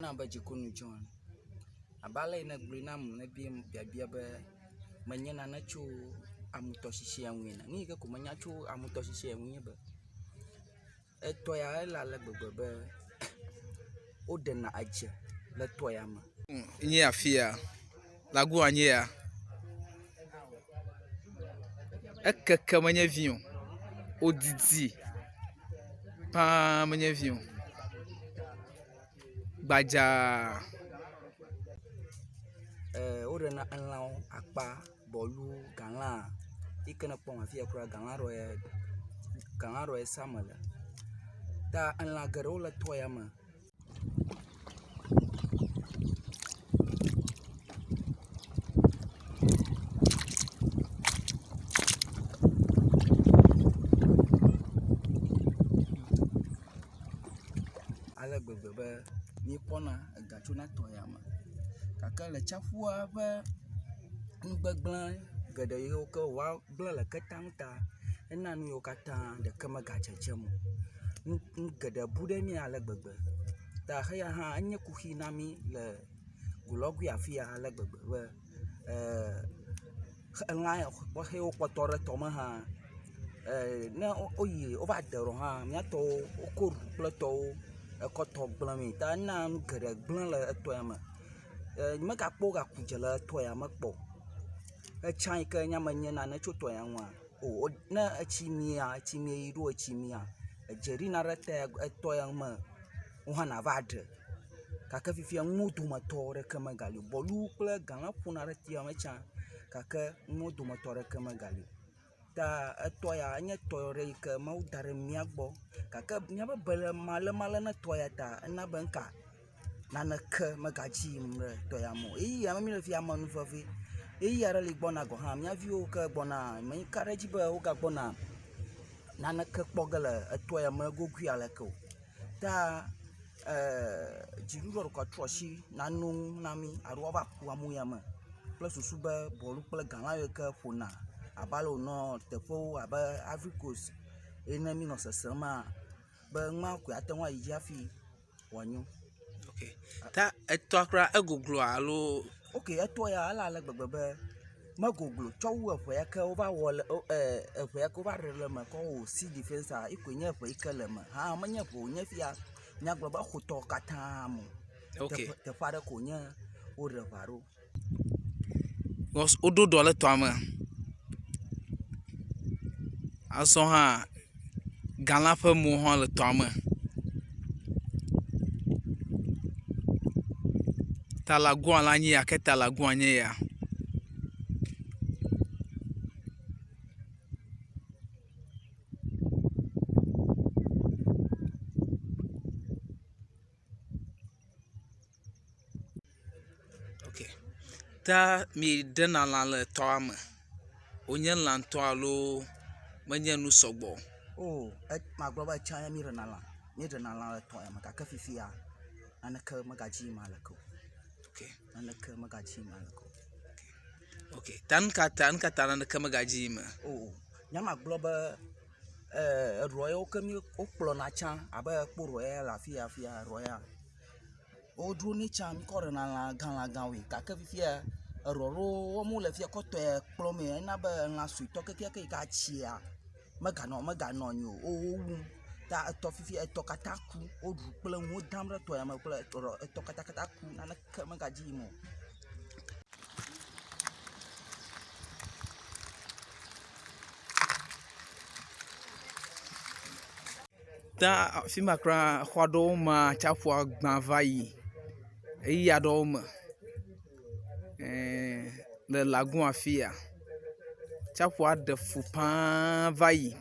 na ba jikunu John. Abala ina glinam na biem bia ba manyana na chu amutoshishie anwina. Ni ga ko manya chu amutoshishie anwina ba. Etoya la gbegbe o de na aje le toya ma. Nye afia lagu anye ya. Ekeke manye vion. Odidi. Pa manye vion. Baja O de na anlao akpa bolu ganla ikena pon afia kura ganla ro samala. Ta anla garo la toya ma. Ale gbegbe mi pona gacho na toya ma. Kaka le chafua be ngbegble gede yo ke wa gble le ketangta ena nu yo kata de kema gachechemo ngede bude mi ale gbegbe ta heya ha anye kuhi na mi le gulogu afia ale gbegbe be enla wo he wo kpotore to ma ha ne oyi o va dero ha mi ato okoru kple to ekoto gble mi ta na ngede gble le etoya ma me ga kpo ga kuje le toya me kpo echan ke nya menye na ne tso toya nwa o na echi mi ro echi mi a ejeri na rete etoya me wo na va de kaka fifi mudu ma to re ke me gali bolu kple gala puna re tia me chan kaka mudu ma to re ke me gali ta etoya anye to re ke ma udare mi agbo kaka nya be bele male na toya ta na benka nana ke magaji mre toya mo ya me le fia manu fafi ya re li gbona go ha mia vi o ke gbona me kare ji be o ga gbona nana ke kpogele toya me gogu ale ko ta jiru ro ko troshi nanu nami aro ba ku amu ya me plus susu be bolu kple gala yo ke fona abalo no tefo aba Africos enemi no sesema be nma ku atenwa yi afi wanyu. okay. Ta eto akra egoglo alo okay etoya ala le gbegbe be magoglo chowu efe ya ke over wall efe ya ko ba rele me ko o si defense a ikonye efe ikele me ha manye po nye fia nya glo ba khuto kata mo okay te fare ko nye o re varo was ododo le to ama aso ha gala fa mo ho le to ama ta lagu ala nyi ya ke ta lagu anye ya okay ta mi dena la le to ama onye la to alo menye nu sogbo oh ma glo ba cha mi re na la le to ya ma ka fifi ya anaka magaji malako okay anaka magaji malako okay tan ka na ke magaji ma oh nya ma glo ba royo ke mi o kplo na cha aba kporo la fia roya o dru ni cha mi ko re na la gan wi ka fifi ya roro wo mu le fia ko to kplo mi na ba na su to ke ka chia maga no nyu o wu ta to fifi to kataku o dru kple mu dam re to ya ma kple to kataku na ke magaji mo ta fi makra khwado ma chafu agban vai eyi ado ma le lagun afia chafu ade fupan vai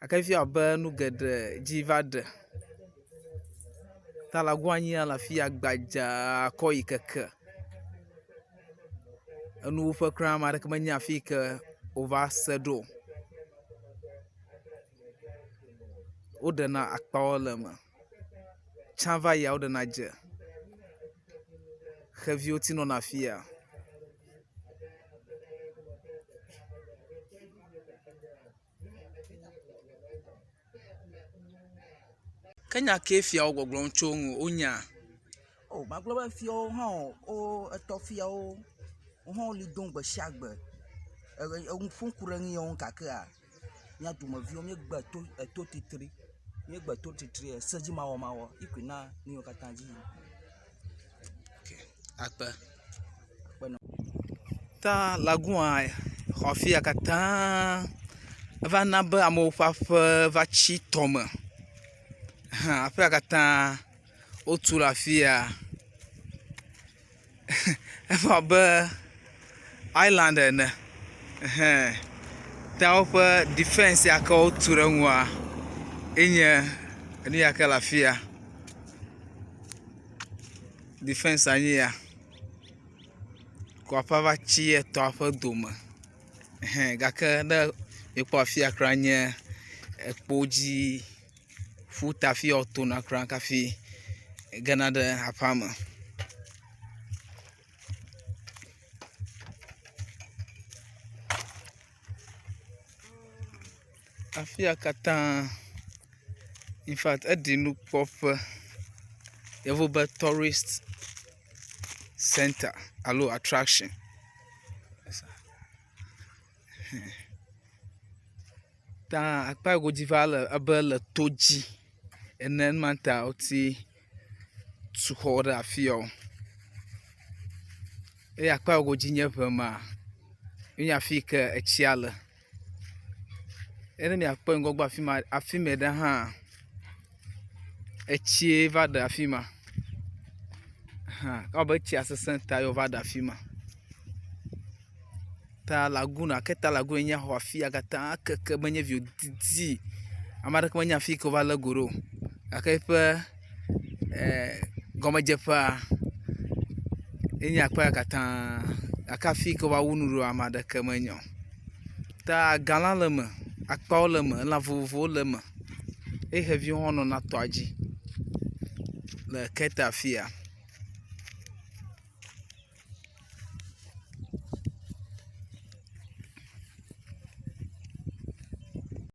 akafi aba nu gede jivade ta lagun anyi ala fi agbaja koyi keke enu fe kra ma de kemanya fi ke over sedo odena akpa olema chava ya odena je heavy otino na fia Kenya ke fia ogbogbon chongu onya Oh, ma gblɔ be fiawo hã wo etɔ fiawo hã li dom gbe sia gbe. Eŋu ƒom ku ɖe ŋuiwo kakea mía dumeviwo míegbe to titri. Míegbe to titri sedzi mawɔ ikui na nuyiwo katã dzi yim. Okay. Akpe. Ta lagua xɔ afia katã eva na be amewo ƒe aƒe va tsi tɔme. Aƒea katã wotu le afia. Eva abe island ene. Ta woƒe defense yake wotu ɖe ŋua enye nu yake le afia. Defense anyi ya. Ko aƒea va tsi etɔa ƒe dome. Gake ne ekpɔ afia kura nye ekpo dzi ƒuta afi wotona kura kafi gena ɖe aƒea me. Afia katã, in fact, eɖi nukpɔƒe, yevu be tourist center alo attraction. Ta akpa godzi va le abe le to dzi ene manta woti tu xɔ ɖe afiawo. Eye akpa godzi nye ʋe ma, nye afi ke etsia le. Ene miakpɔ ŋgɔgbe afi me ɖe hã etsie va ɖe afi ma. Ewɔ be etsia sesẽ ta ye wova ɖe afi ma. Ta laguna, Keta laguna nye xɔ afia katã keke menye vi wodidi. Ame aɖeke menye afi ke wova le go ɖo. Gake eƒe gɔmedzeƒea enye akpa katã. Gake afi ke wova wu nu ɖo ame aɖeke menye o. Ta galã le me, akpawo le me, lã vovovowo le me. Eye xeviwo hã nɔna tɔa dzi le Keta afia.